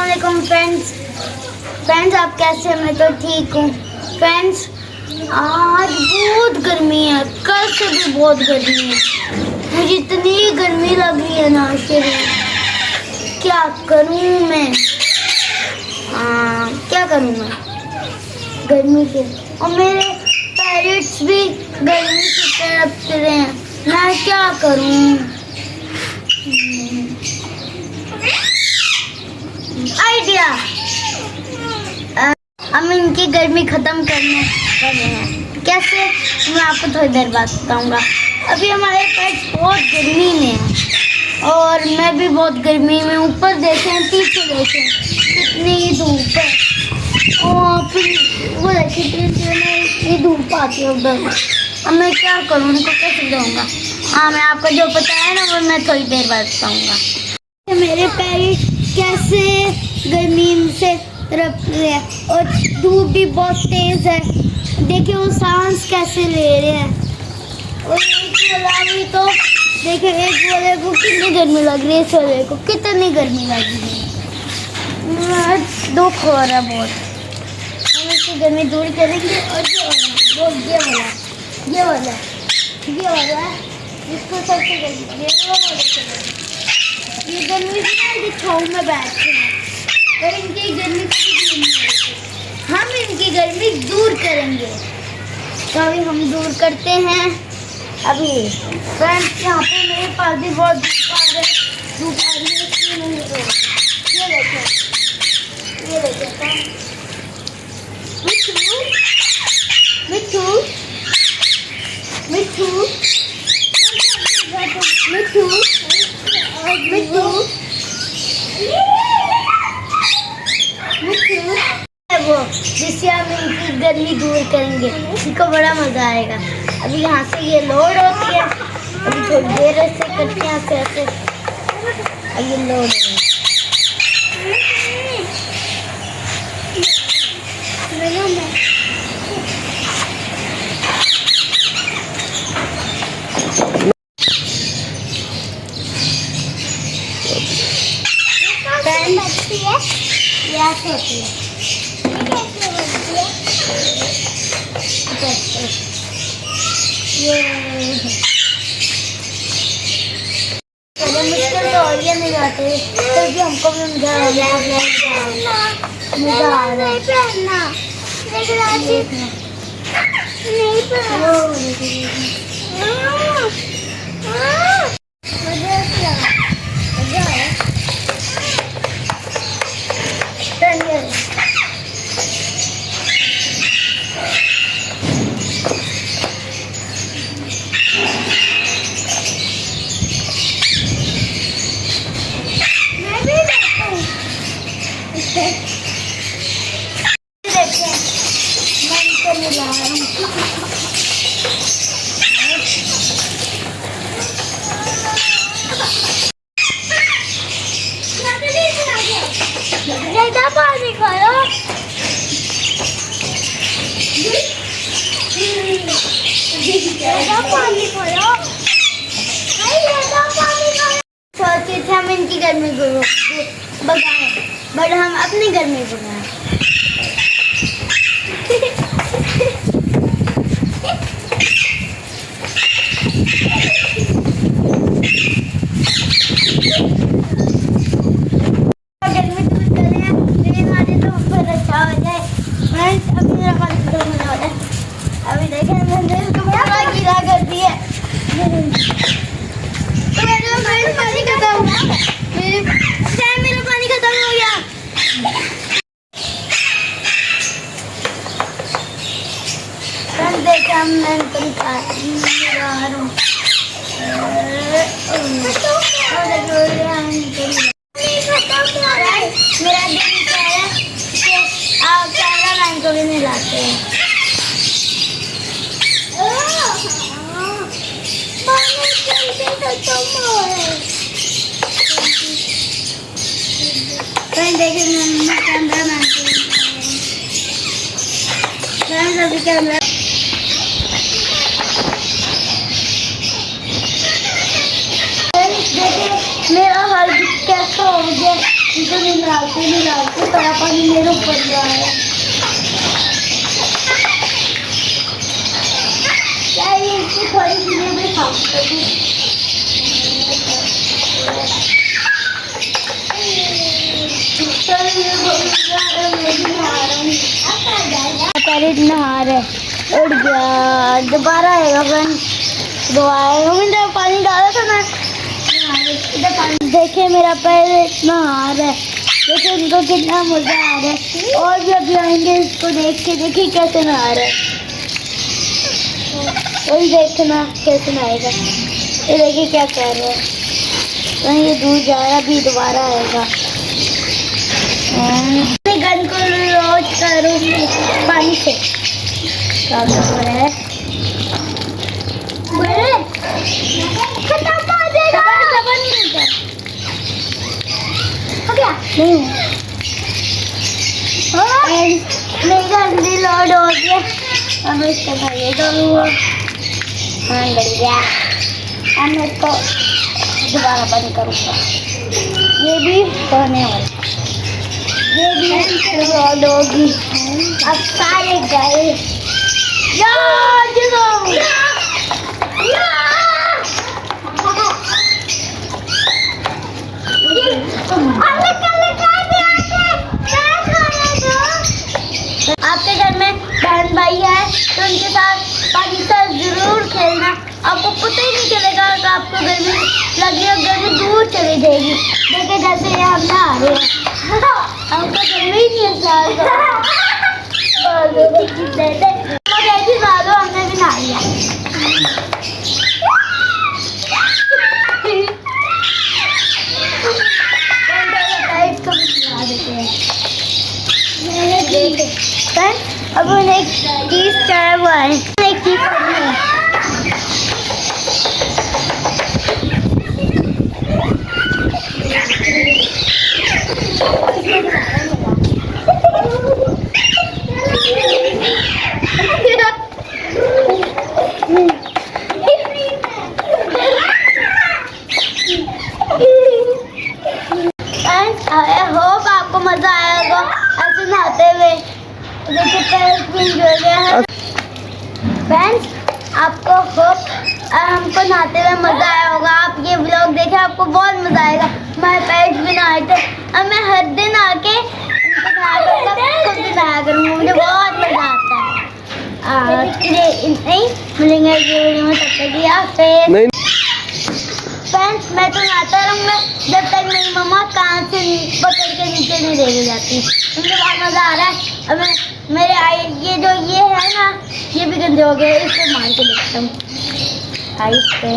अस्सलामुअलैकुम फ्रेंड्स आप कैसे हैं? मैं तो ठीक हूँ फ्रेंड्स। आज बहुत गर्मी है, कल से भी बहुत गर्मी है। मुझे इतनी गर्मी लग रही है ना शरीर, क्या करूँ मैं? क्या करूँ मैं गर्मी से? और मेरे पेरेंट्स भी गर्मी की तरफ से रहे हैं, मैं क्या करूँ? आइडिया, हम इनकी गर्मी खत्म करने वाले हैं। कैसे? मैं आपको थोड़ी देर बाद बताऊंगा। अभी हमारे पेट्स बहुत गर्मी में है और मैं भी बहुत गर्मी में। ऊपर देखें, पीछे देखें, कितनी धूप है और फिर वो देखिए इतनी धूप आती है उधर। अब मैं क्या करूँ, उनको कैसे दूँगा? मैं आपको जो पता है ना वो मैं थोड़ी देर बाद बताऊँगा। मेरे पेरेंट्स कैसे गर्मी से तरफ रहे हैं और धूप भी बहुत तेज है। देखिए वो सांस कैसे ले रहे हैं। और एक वाला भी तो देखिए, एक वाले को कितनी गर्मी लग रही है, इस वाले को कितनी गर्मी लग रही है। दुख हो रहा है बहुत। हम इसकी गर्मी दूर करेंगे। और ये वाला इसको सबसे गर्मी ये गर्मी से ना ये छाँव में बैठते हैं और इनकी गर्मी दूर नहीं, हम इनकी गर्मी दूर करेंगे। तो अभी हम दूर करते हैं। अभी फ्रेंड्स यहाँ पे मेरे पास भी बहुत धूप आ रही है, इसलिए नहीं हो रही। ये देखो मिठू वो जिससे हम इनकी गर्मी दूर करेंगे, इनको बड़ा मजा आएगा। अभी यहाँ से ये लोड होती है, अभी थोड़ी देर ऐसे करते हैं, ऐसे अब ये लोड है। मुश्किल तो और ये नहीं जाते, फिर भी हमको भी मजा आ रहा पानी खाओ। सोचे थे हम इनकी गर्मी भगाएं, बट हम अपनी गर्मी भगाएं। अभी देखें मैंने इसको पूरा गीला कर दिया। तो मेरा पानी खत्म हो गया, मेरा पानी खत्म हो गया। देखें हम मैं इनको मेरा दिल कह रहा है कि आप कैमरा मैन को भी नहीं लाते हैं। देखिए कैमरा मैन अभी कैमरा देखिए मेरा हाल कैसा हो गया। इनको मिलाते सारा पानी मेरे ऊपर जा रहा है। क्या ये इसकी थोड़ी चीजें मैं खा सकती हूँ? पहले नहा रहे उड़ गया, दोबारा आएगा फ्रेंड्स, दोबारा मैंने पानी डाला था ना, इधर पानी देखे मेरा पैर इतना आ रहा है, देखिए इनको कितना मजा आ रहा है। और भी अभी आएंगे इसको देख के, देखिए कैसे नहा रहा है, वही देखना कैसे नहाएगा। ये देखिए क्या कर रहा है, वहीं ये दूर जा रहा, अभी दोबारा आएगा। गन को रोज करूँगी पानी से, क्या कर रहा है? नहीं मेरा जल्दी लोड हो गया, अब इसको खाइए डालूंगा। हाँ डल गया, अब मैं इसको दोबारा बंद करूँगा। ये भी होने वाला, ये भी लोड होगी। अब सारे गए आपके घर में बहन भाई है तो उनके साथ पानी से जरूर खेलना, आपको पता ही नहीं चलेगा कि आपको गर्मी लगी और गर्मी दूर चली जाएगी। देखिए जैसे ये हम नहा रहे हैं, हमको गर्मी ही नहीं एहसास हमने भी नहा लिया। अब उन्हें एक चीज चाहे हुआ है, एक चीज करनी है। आई होप आपको मजा आएगा ऐसे नहाते हुए। देखिए पैर भी हो गया है फ्रेंड्स, आपको होप हमको नहाते हुए मजा आया होगा। आप ये व्लॉग देखें, आपको बहुत मजा आएगा। हमारे पेरेंट्स भी नहाए थे, अब मैं हर दिन आके इनको नहाया करूँगा, मुझे बहुत मजा आता है। नहीं मिलेंगे ये वीडियो में, तब तक या फिर फ्रेंड्स मैं तो नहाता रहूँगा जब तक मेरी मम्मा कान से पकड़ के नीचे नहीं ले जाती। मुझे बहुत मज़ा आ रहा है। अब मैं मेरे ये जो ये है ना, ये भी गंदे हो गए, इसको मार के देखता हूँ आइस पे।